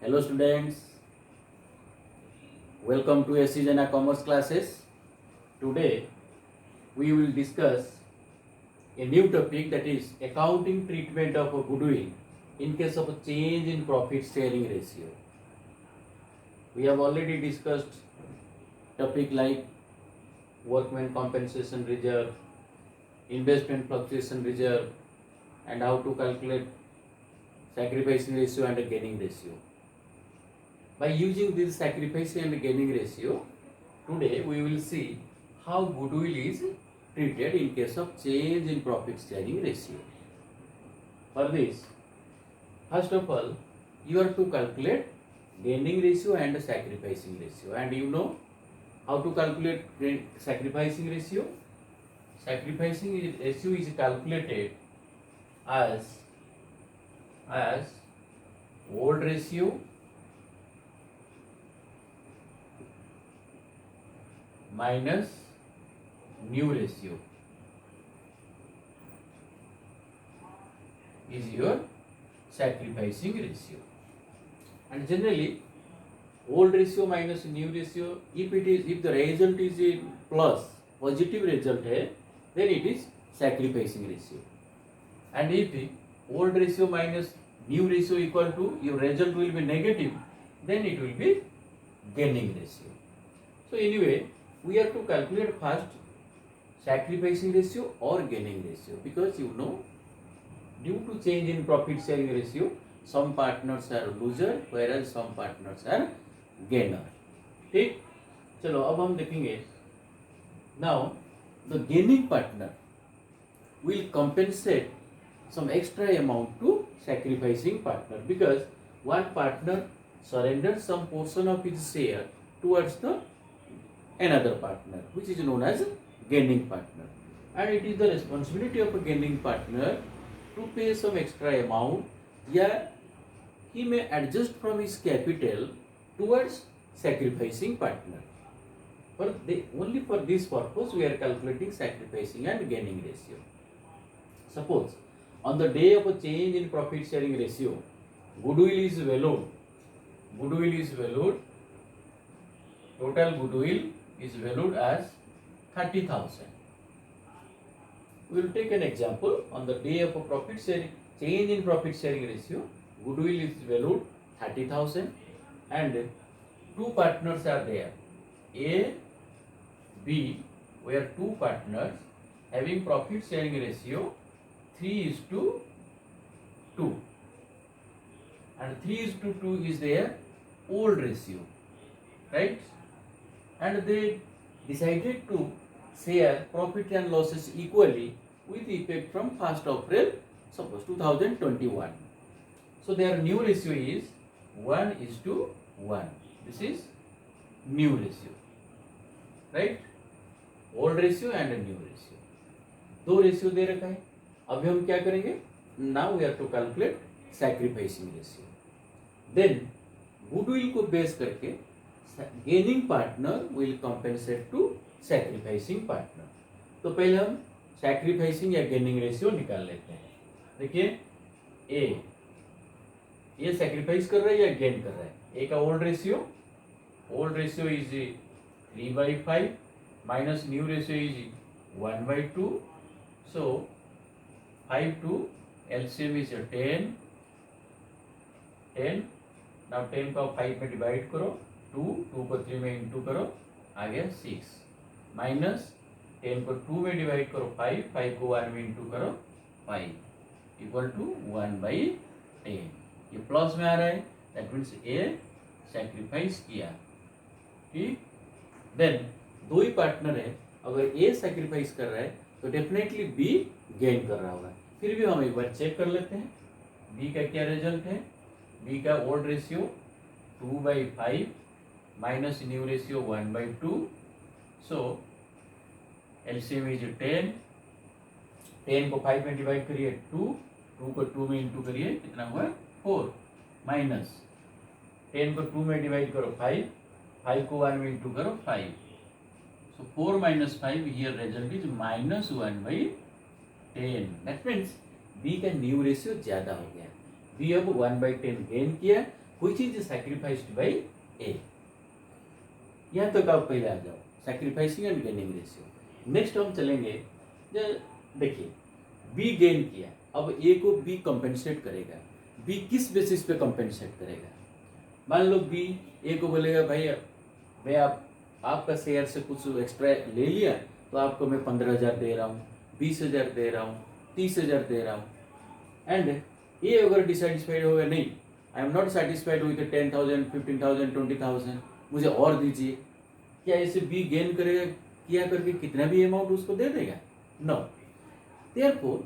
Hello students, welcome to SC Jana Commerce classes. Today we will discuss a new topic, that is accounting treatment of a goodwill in case of a change in profit sharing ratio. We have already discussed topic like workman compensation reserve, investment fluctuation reserve, and how to calculate sacrificing ratio and a gaining ratio. By using this sacrificing and gaining ratio, today we will see how goodwill is treated in case of change in profit sharing ratio. For this, first of all, you have to calculate gaining ratio and sacrificing ratio. And you know how to calculate sacrificing ratio? Sacrificing ratio is calculated as old ratio minus new ratio is your sacrificing ratio. And generally, old ratio minus new ratio, if the result is a positive result है, then it is sacrificing ratio. And if old ratio minus new ratio equal to your result will be negative, then it will be gaining ratio. So anyway, we have to calculate first sacrificing ratio or gaining ratio, because you know due to change in profit sharing ratio, some partners are loser whereas some partners are gainer. ठीक, चलो अब हम देखेंगे. Now the gaining partner will compensate some extra amount to sacrificing partner, because one partner surrenders some portion of his share towards the another partner, which is known as gaining partner. And it is the responsibility of a gaining partner to pay some extra amount. Yeah, he may adjust from his capital towards sacrificing partner. Only for this purpose we are calculating sacrificing and gaining ratio. Suppose on the day of a change in profit sharing ratio, goodwill is valued. Total goodwill is valued as 30,000. We will take an example. On the day of a profit sharing, change in profit sharing ratio, goodwill is valued 30,000, and two partners are there, A, B, where two partners having profit sharing ratio 3:2, and 3:2 is their old ratio, right? And they decided to share profit and losses equally with effect from 1st April, suppose 2021. So their new ratio is 1:1. This is new ratio, right? Old ratio and a new ratio. दो ratio दे रखा है. अभी हम क्या करेंगे? Now we have to calculate sacrificing ratio. Then goodwill को base करके gaining partner will compensate to sacrificing partner. तो पहले हम sacrificing या gaining ratio निकाल लेते हैं. देखिए, ये sacrifice कर रहा है या gain कर रहा है? A का old ratio is 3/5 minus new ratio is 1/2. So 5 to LCM is 10. Now 10 को 5 में डिवाइड करो, 2 को 3 में इंटू करो, आ गया 6, माइनस 10 को 2 में डिवाइड करो 5 को 1 में इंटू करो 5, इक्वल टू 1/10. ये प्लस में आ रहा है, दैट मीन्स ए सैक्रिफाइस किया. ठीक, देन दो ही पार्टनर है, अगर ए सैक्रिफाइस कर रहा है तो डेफिनेटली बी गेन कर रहा होगा. फिर भी हम एक बार चेक कर लेते हैं बी का क्या रिजल्ट है. बी का old ratio 2/5 minus new ratio 1/2. So LCM is 10. 10 को 5 में डिवाइड करिए 2 को 2 में इंटू करिए, कितना हुआ 4, माइनस 10 को 2 में डिवाइड करो 5 को 1 में इंटू करो 5. So 4 minus 5, here result is minus 1/10. That means B का न्यू रेशियो ज्यादा हो गया. B अब 1/10 गेन किया, व्हिच इज सैक्रिफाइस्ड बाय ए। यहाँ तक आप पहले आ जाओ, sacrificing and gaining ratio. Next हम चलेंगे, देखिए बी गेन किया, अब ए को बी कंपेंसेट करेगा। बी किस बेसिस पे कंपेंसेट करेगा? मान लो बी ए को बोलेगा भाई मैं आपका शेयर से कुछ एक्स्ट्रा ले लिया तो आपको मैं 15,000 दे रहा हूँ, 20,000 दे रहा हूँ, 30,000 दे रहा हूँ। एंड ए अगर डिससेटिस्फाइड होगा, नहीं I am not satisfied with 10,000, 15,000, 20,000, मुझे और दीजिए, क्या ऐसे बी गेन करेगा किया करके कितना भी अमाउंट उसको दे देगा? No. Therefore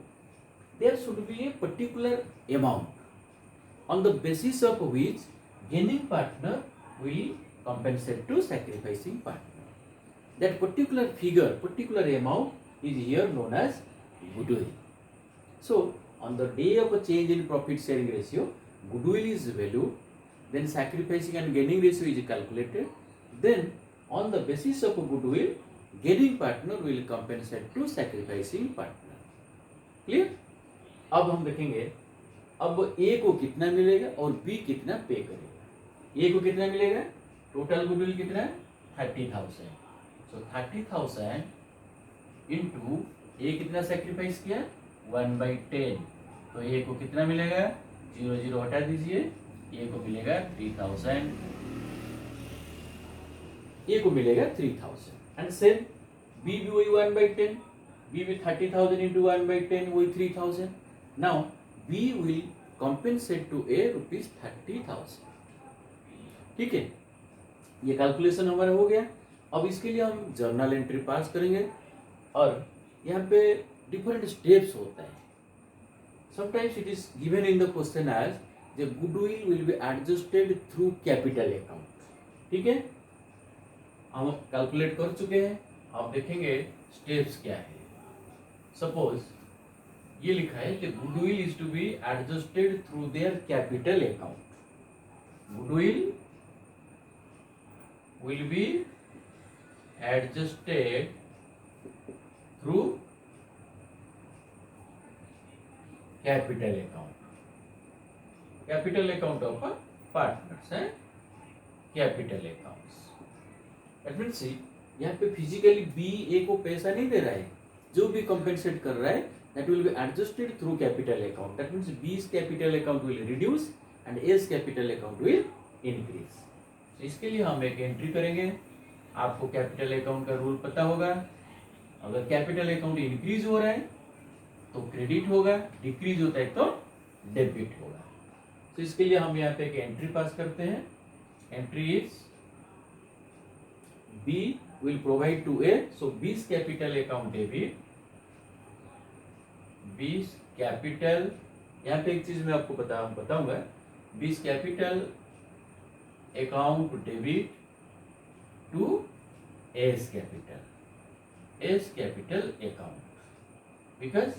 there should be a particular amount on the basis of which gaining partner will compensate to sacrificing partner. That particular figure, particular amount is here known as goodwill. So on the day of a change in profit sharing ratio, goodwill is valued, then sacrificing and gaining ratio is calculated, then on the basis of goodwill, gaining partner will compensate to sacrificing partner. Clear? अब हम देखेंगे अब A को कितना मिलेगा और B कितना पे करेगा। A को कितना मिलेगा? टोटल गुडविल कितना है? 30,000। सो 30,000 इंटू ए कितना सेक्रीफाइस किया? 1/10। तो ए को कितना मिलेगा? 0 0 हटा दीजिए, ए को मिलेगा 3,000। ए को मिलेगा 3,000 एंड सेम बी भी वही 1/10, बी भी 30,000 इंटू 1/10 वही 3,000। Now B will compensate to A ₹30,000। ठीक है, ये कैलकुलेशन हमारा हो गया। अब इसके लिए हम जर्नल एंट्री पास करेंगे और यहाँ पे डिफरेंट स्टेप्स होता है। Sometimes it is given in the question as the goodwill will be adjusted through capital account. ठीक है, हम कैलकुलेट कर चुके हैं। आप देखेंगे स्टेप्स क्या है। सपोज ये लिखा है कि goodwill is to be adjusted through their capital account. Goodwill will be adjusted through capital account. Capital account of partners है, capital accounts. That means see, यहाँ पे फिजिकली बी ए को पैसा नहीं दे रहा है, जो भी कंपेंसेट कर रहा है that will be adjusted through capital account. That means B's capital account will reduce and A's capital account will increase. इसके लिए हम एक एंट्री करेंगे। आपको कैपिटल अकाउंट का रूल पता होगा। अगर कैपिटल अकाउंट इंक्रीज हो रहा है तो क्रेडिट होगा, डिक्रीज होता है तो डेबिट होगा। तो इसके लिए हम यहाँ पे एक एंट्री पास करते हैं। Entry is B will provide to A, so B's capital account debit, B's capital, यहाँ पे एक चीज मैं आपको बताऊंगा, B's capital account debit to A's capital account, because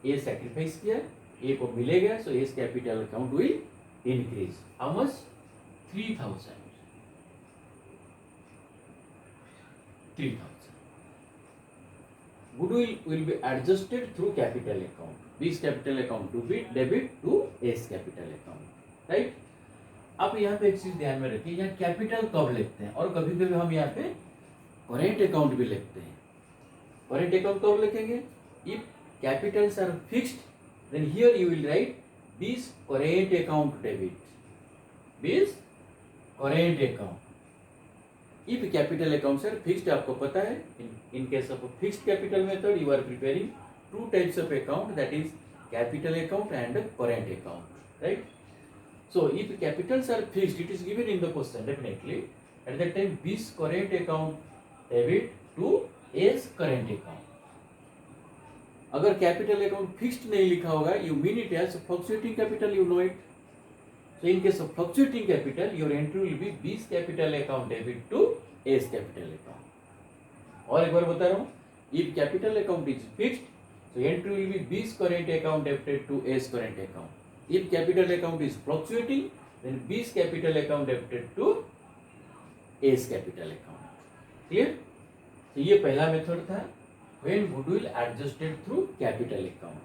A sacrifice किया, ए को मिलेगा, so A's capital account will increase. How much? 3,000। Goodwill will be adjusted through capital account. This capital account to be debit to S capital account, right? आप यहाँ पे एक चीज ध्यान में रखिए, यहाँ कैपिटल कब लिखते हैं और कभी कभी हम यहाँ पे करेंट अकाउंट भी लिखते हैं। करेंट अकाउंट कब लिखेंगे? If capitals are fixed then here you will write this current account debit, this current account. If capital accounts are fixed, आपको पता है in case of fixed capital method you are preparing two types of account, that is capital account and current account, right? So if capitals are fixed, it is given in the question definitely. At that time, this current account debit to S current account. अगर capital account fixed नहीं लिखा होगा, you mean it as fluctuating capital, you know it. So in case of fluctuating capital, your entry will be this capital account debit to S capital account. और एक बार बता रहा हूँ, if capital account is fixed, so entry will be this current account debited to S current account. If capital account is fluctuating, then B's capital account debited to A's capital account. Clear? तो ये पहला method था, when goodwill adjusted through capital account.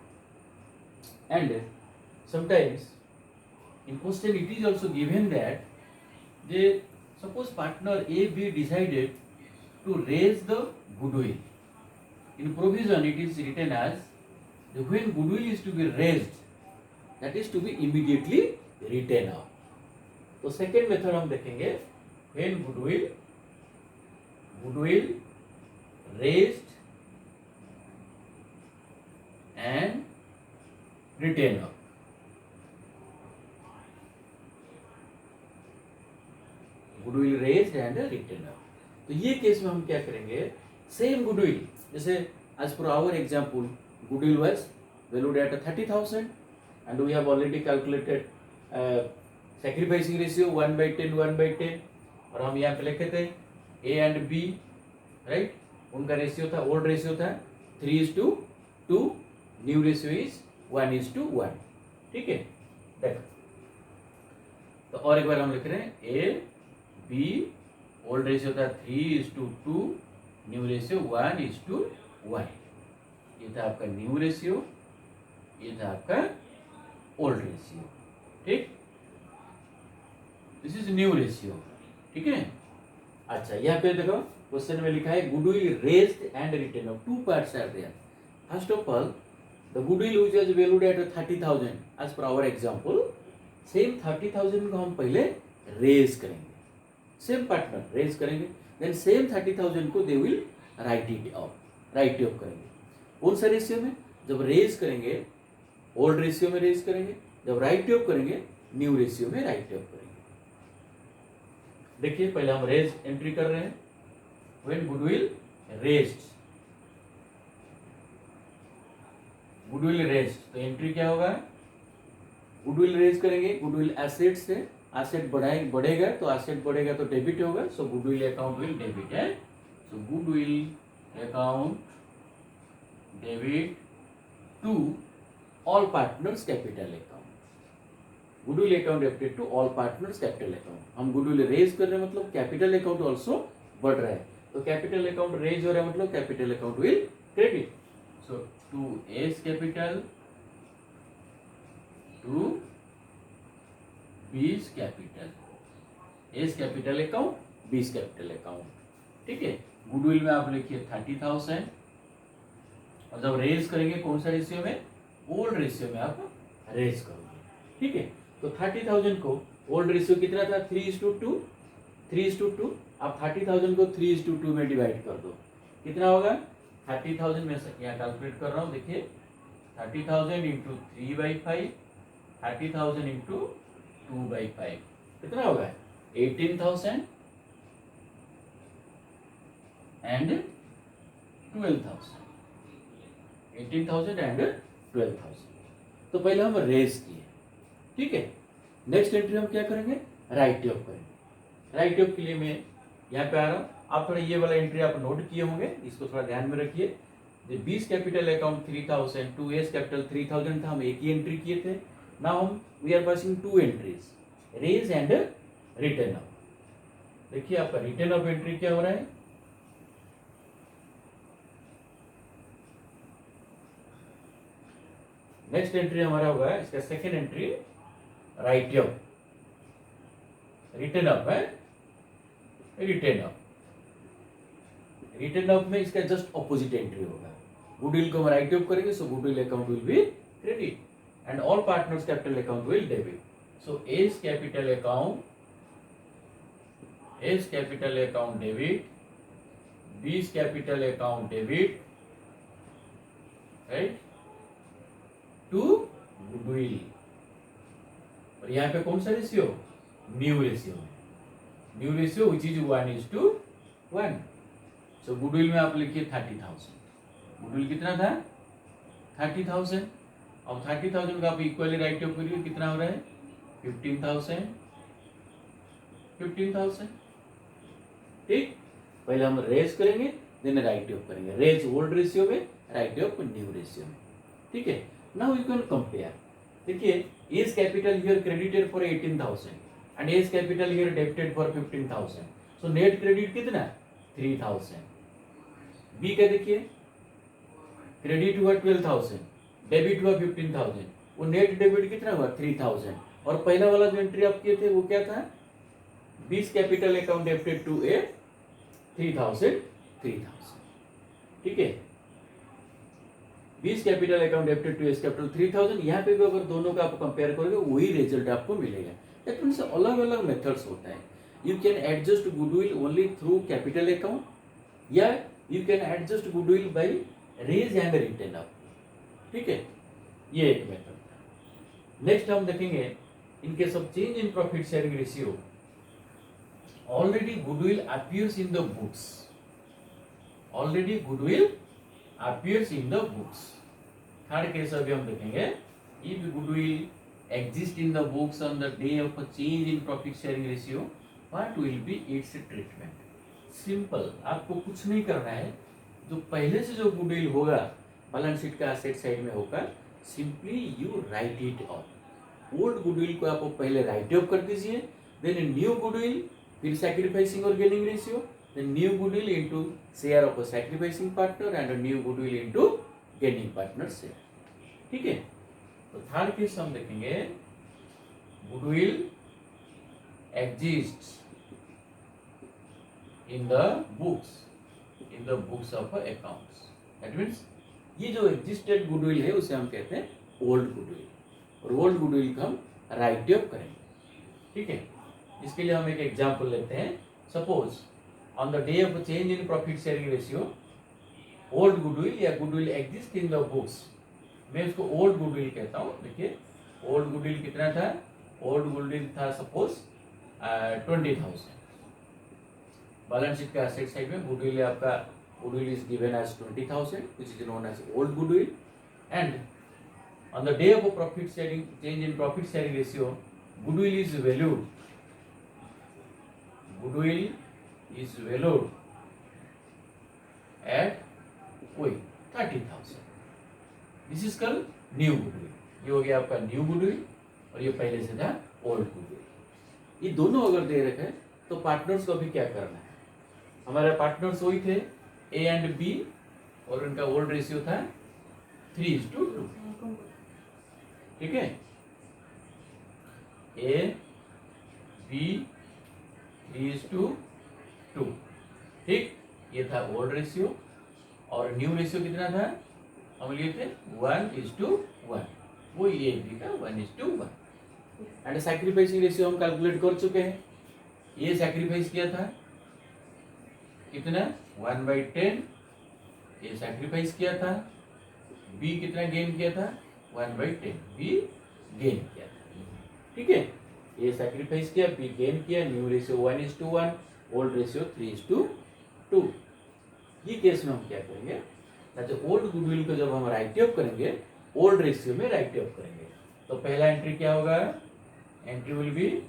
And sometimes in question it is also given that they suppose partner A B decided to raise the goodwill. In provision it is written as when goodwill is to be raised, that is to be immediately written off. तो second method हम देखेंगे when goodwill raised and written off. Goodwill raised and written of. तो ये case में हम क्या करेंगे, same goodwill जैसे as per our example goodwill was valued at 30,000 and we have already calculated sacrificing ratio 1/10 1/10 और हम यहाँ पे लिखे थे A and B राइट, उनका रेशियो था, ओल्ड रेशियो था 3:2, न्यू रेशियो इज 1:1. ठीक है, देखो तो और एक बार हम लिख रहे हैं A B, ओल्ड रेशियो था 3:2, न्यू रेशियो 1:1. ये था आपका न्यू रेशियो, ये था आपका ओल्ड रेशियो. ठीक, दिस इज न्यू रेशियो. ठीक है, अच्छा यहाँ पे देखो क्वेश्चन में लिखा है goodwill raised and written off. 2 parts are there. First of all the goodwill which was valued at 30,000 as per our example, same 30,000 को हम पहले रेज करेंगे, सेम पार्टनर रेज करेंगे, देन सेम 30,000 को they will write it off करेंगे. कौन सा ratio में, जब रेज करेंगे ओल्ड रेशियो में रेज करेंगे, जब राइट ऑफ करेंगे न्यू रेशियो में राइट ऑफ करेंगे. देखिए पहले हम रेज एंट्री कर रहे हैं. व्हेन गुडविल रेज्ड, तो एंट्री क्या होगा, गुडविल रेज करेंगे, गुडविल एसेट से एसेट बढ़ेगा तो एसेट बढ़ेगा तो डेबिट होगा, so goodwill account will debit है. So goodwill account debit to all partners capital account. Goodwill account debited to all partners capital account. हम गुडविल रेज कर रहे हैं मतलब कैपिटल अकाउंट ऑल्सो बढ़ रहा है, तो कैपिटल अकाउंट रेज हो रहा है मतलब capital account will credit. So to A's capital to B's capital, A's capital account B's capital account. ठीक है, गुडविल में आप लिखिए 30,000 और जब रेज करेंगे कौन सा रेशियो में, ओल्ड रेशियो में आप रेज करोगे. ठीक है, तो 30,000 को ओल्ड रेशियो कितना था 3:2. आप 30,000 को 3:2 में डिवाइड कर दो, कितना होगा 30,000 में से यहाँ कैलकुलेट कर रहा हूँ. देखिए 30,000 इंटू 3/5, 30,000 इंटू 2/5 कितना होगा 18,000 एंड 12,000. 18,000 एंड 12,000. तो पहले हम रेज किए. ठीक है, नेक्स्ट एंट्री हम क्या करेंगे, राइट ऑफ करेंगे. राइट ऑफ के लिए मैं यहाँ पे आ रहा हूँ. आप थोड़ा ये वाला एंट्री आप नोट किए होंगे, इसको थोड़ा ध्यान में रखिए. 20 कैपिटल अकाउंट 3,000, 2s कैपिटल 3,000 था, हम एक ही एंट्री किए थे. नाउ हम we are passing 2 entries, raise and written off. देखिए आपका रिटर्न ऑफ एंट्री क्या हो रहा है, नेक्स्ट एंट्री हमारा होगा इसका second entry write off. Written off है, रिटर्न ऑफ. रिटर्न ऑफ में इसका जस्ट ऑपोजिट एंट्री होगा. गुडविल को हम राइट ऑफ करेंगे, so goodwill account will be credit and all partners capital account will debit. So A's capital account debit, B's capital account debit right to goodwill. और यहाँ पे कौन सा ratio, new ratio which is 1:1. So goodwill में आप लिखिए 30,000. Goodwill कितना था 30,000. अब 30,000 का आप इक्वली राइट ऑफ करिए, कितना हो रहा है 15,000. ठीक, पहले हम रेज करेंगे देन राइट ऑफ करेंगे. रेज ओल्ड रेशियो में, राइट ऑफ न्यू रेशियो में. ठीक है, नाउ यू कैन कंपेयर. देखिए S capital here credited for 18,000 and S capital here debited for 15,000. So net credit कितना 3,000. बी का देखिए क्रेडिट हुआ 12,000, डेबिट हुआ 15,000, वो नेट डेबिट कितना हुआ 3,000. और पहला वाला जो एंट्री आप किए थे वो क्या था, 20 capital account debited to A 3000, ठीक है। 20 capital account debited to A's capital 3000, यहाँ पे भी अगर दोनों का आप कंपेयर करोगे वही रिजल्ट आपको मिलेगा। दैट मीन्स अलग अलग मेथड्स होता है। You can adjust goodwill only through capital account, या you can adjust goodwill by raise and written off, ठीक है, ये एक मेथड था। नेक्स्ट हम देखेंगे in case of change in profit sharing ratio, already goodwill appears in the books, already goodwill appears in the books. Third case अभी हम देखेंगे, if goodwill exists in the books on the day of a change in profit sharing ratio, what will be its treatment? Simple, आपको कुछ नहीं करना है। जो पहले से जो गुडविल होगा बैलेंस शीट का एसेट साइड में होगा, simply you right it of. Old goodwill को आप पहले राइट ऑफ कर दीजिए, देन न्यू गुडविल, फिर सैक्रिफाइसिंग और gaining ratio, then new goodwill into share of a sacrificing partner and a new goodwill into gaining partner share, ठीक है। तो थर्ड केस हम देखेंगे, goodwill exists in the books of accounts. That means ये जो existed goodwill है उसे हम कहते हैं ओल्ड गुडविल, और ओल्ड गुडविल को हम राइट ऑफ करेंगे, ठीक है। इसके लिए हम एक एग्जांपल लेते हैं। Suppose on the day of a change in profit sharing ratio, old goodwill या goodwill exist in the books, मैं उसको old goodwill कहता हूँ। देखिए old goodwill कितना था, old goodwill था सपोज 20,000। बैलेंस शीट का एसेट साइड में गुडविल है आपका, goodwill is given as 20,000 which is known as old goodwill, and on the day of a profit sharing change in profit sharing ratio, goodwill is valued at 30,000। This is called new goodwill. ये हो गया आपका new goodwill, और ये पहले से था old goodwill. ये दोनों अगर दे रखे हैं तो पार्टनर्स को भी क्या करना है, हमारे पार्टनर्स वही थे ए एंड बी, और उनका ओल्ड रेशियो था 3:2, ठीक है। ए बी 3:2, ठीक, ये था ओल्ड रेशियो। और न्यू रेशियो कितना था, हम लिए थे 1:1, वो ये भी था 1:1। एंड सैक्रिफाइसिंग रेशियो हम कैलकुलेट कर चुके हैं। ये सैक्रिफाइस किया था कितना, 1/10, ये सैक्रिफाइस किया था। बी कितना गेन किया था, 1/10, बी गेन किया था, ठीक है। ये सैक्रिफाइस किया, बी गेन किया, न्यू रेशियो 1:1, ओल्ड रेशियो 3:2। ये केस में हम क्या करेंगे, ओल्ड गुडविल को जब हम राइट ऑफ करेंगे ओल्ड रेशियो में राइट ऑफ करेंगे, तो पहला एंट्री क्या होगा, entry will be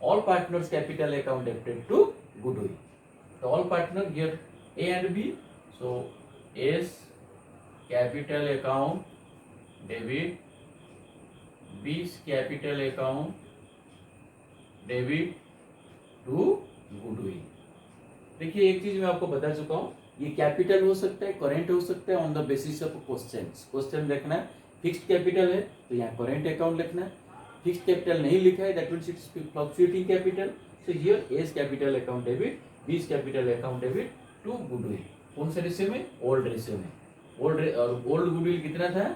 all partners capital account debited to goodwill. तो all partner here A and B, so A's capital account debit, B capital account debit to goodwill. देखिए एक चीज मैं आपको बता चुका हूँ, ये कैपिटल हो सकता है, करेंट हो सकता है, on the basis of question देखना है। फिक्स्ड कैपिटल है तो यहाँ करेंट अकाउंट लिखना है, फिक्स्ड कैपिटल नहीं लिखा है that means it's fluctuating capital, so here A's capital account debit, B capital account debit to goodwill. कौन से रेशियो में, ओल्ड रेशियो में। ओल्ड गुडविल कितना था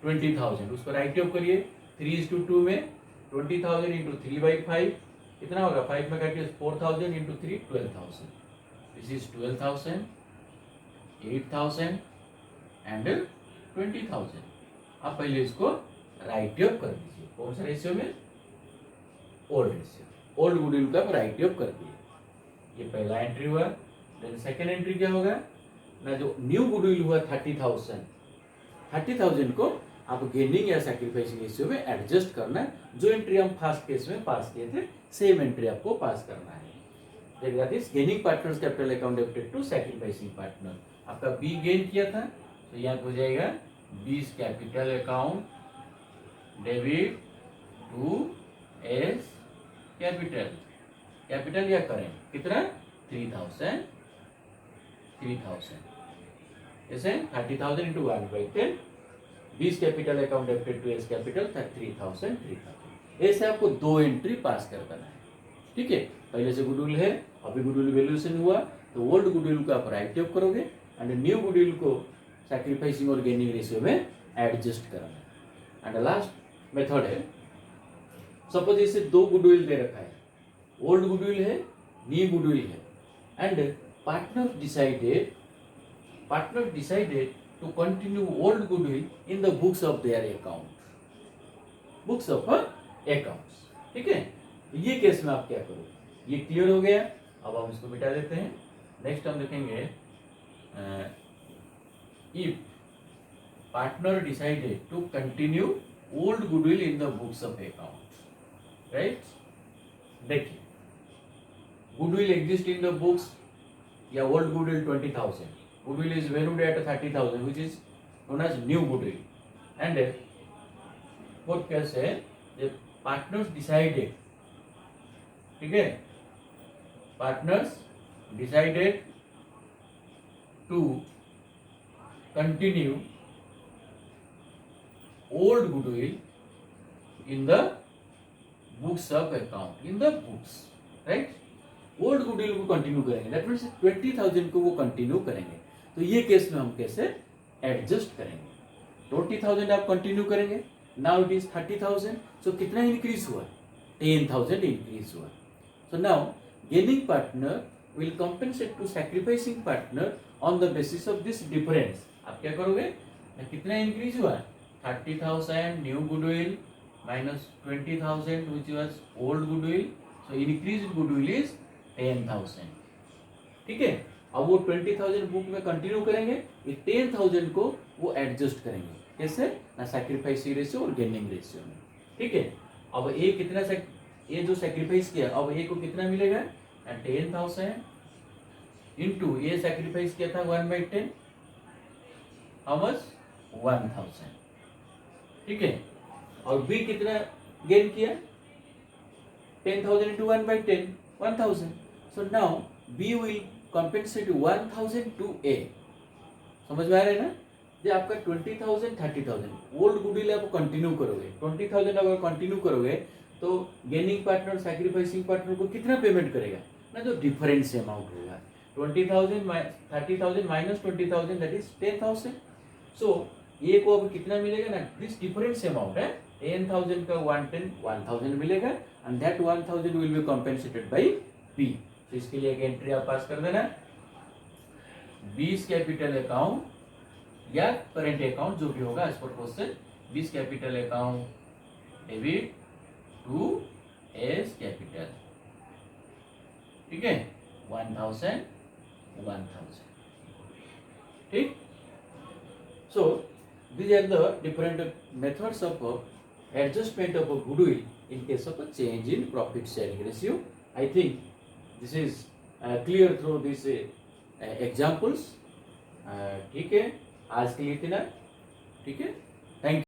20,000, उसको राइट ऑफ करिए 3:2 में 20,000 इंटू 3/5 कितना होगा, 5 में काटिए 4,000 इंटू 3 12,000, दिस इज 12,000, 8,000 एंड 20,000। आप पहले इसको राइट ऑफ कर दीजिए, कौन सा रेशियो में, ओल्ड रेशियो। ओल्ड गुडविल का राइट ऑफ कर दिए, ये पहला एंट्री हुआ। देन सेकेंड एंट्री क्या होगा ना, जो न्यू गुडविल हुआ 30,000 को आप गेनिंग या सैक्रिफाइसिंग रेशियो में एडजस्ट करना है। जो एंट्री हम फर्स्ट केस में पास किए थे सेम एंट्री आपको पास करना है। That is gaining partners capital account debited to sacrificing partner. आपका बी गेन किया था तो यहाँ हो जाएगा B capital account debit to A's capital या करेंट कितना 3,000 जैसे 30,000 into 1/10, B's capital account debited to A's capital 3,000। ऐसे आपको 2 एंट्री पास कर देना है, ठीक है। पहले से गुडविल है, अभी गुडविल वैल्यूएशन हुआ, तो ओल्ड गुडविल को आप राइट ऑफ करोगे एंड न्यू गुडविल को सैक्रिफाइसिंग और गेनिंग रेशियो में एडजस्ट करना है। एंड लास्ट मेथड है, सपोज इसे 2 गुडविल दे रखा है, ओल्ड गुडविल है, न्यू गुडविल है, and partner decided to continue old goodwill in the books of their accounts, ठीक है। ये केस में आप क्या करोगे, ये क्लियर हो गया। अब हम इसको मिटा देते हैं। नेक्स्ट हम देखेंगे, if partner decided to continue old goodwill in the books of account, right. देखिए, goodwill exist in the books या old goodwill 20,000, goodwill is valued at 30,000 which is known as new goodwill, and fourth case है the partners decided, ठीक है, partners decided to continue old goodwill in the books of account, in the books, right। Old goodwill को continue करेंगे, that means 20,000 को वो continue करेंगे। तो ये केस में हम कैसे एडजस्ट करेंगे, 20,000 आप कंटिन्यू करेंगे, नाउ इट इज 30,000, सो कितना इंक्रीज हुआ, 10,000 इंक्रीज हुआ। So now gaining partner will compensate to sacrificing partner on the basis of this difference. आप क्या करोगे, कितना इंक्रीज हुआ, 30,000 new goodwill minus 20,000 which was old goodwill, so increase goodwill is 10,000, ठीक है। अब वो 20,000 बुक में कंटिन्यू करेंगे, ये 10,000 को वो एडजस्ट करेंगे, कैसे ना, सैक्रिफाइसिंग रेशियो और गेनिंग रेशियो में, ठीक है। अब ए कितना ये जो सैक्रिफाइस किया, अब ए को कितना मिलेगा, 10,000 इंटू ये सैक्रिफाइस किया था 1/10, हाउ मच, 1,000, ठीक है। और बी कितना गेन किया, 10,000 into 1/10, 1,000। So now B will compensate 1,000 to A। समझ में आ रहा है ना, जो आपका 20,000 30,000 ओल्ड गुडविल आप कंटिन्यू करोगे, 20,000 अगर कंटिन्यू करोगे तो गेनिंग पार्टनर सैक्रिफाइसिंग पार्टनर को कितना पेमेंट करेगा ना, जो डिफरेंस अमाउंट होगा 20,000 30,000 माइनस 20,000 दैट इज 10,000। सो ए को अब कितना मिलेगा ना, दिस डिफरेंस अमाउंट है 10,000 का 1,000 मिलेगा, and that 1,000 will be compensated by B. तो इसके लिए एक एंट्री आप पास कर देना, बीस कैपिटल अकाउंट या करेंट अकाउंट जो भी होगा as per question, B's capital account debit to A's capital, ठीक है, 1,000 1,000, ठीक। सो these are the different methods of adjustment of a goodwill in case of a change in profit sharing ratio. I think this is clear through these examples। ठीक है, आज के लिए इतना, ठीक है।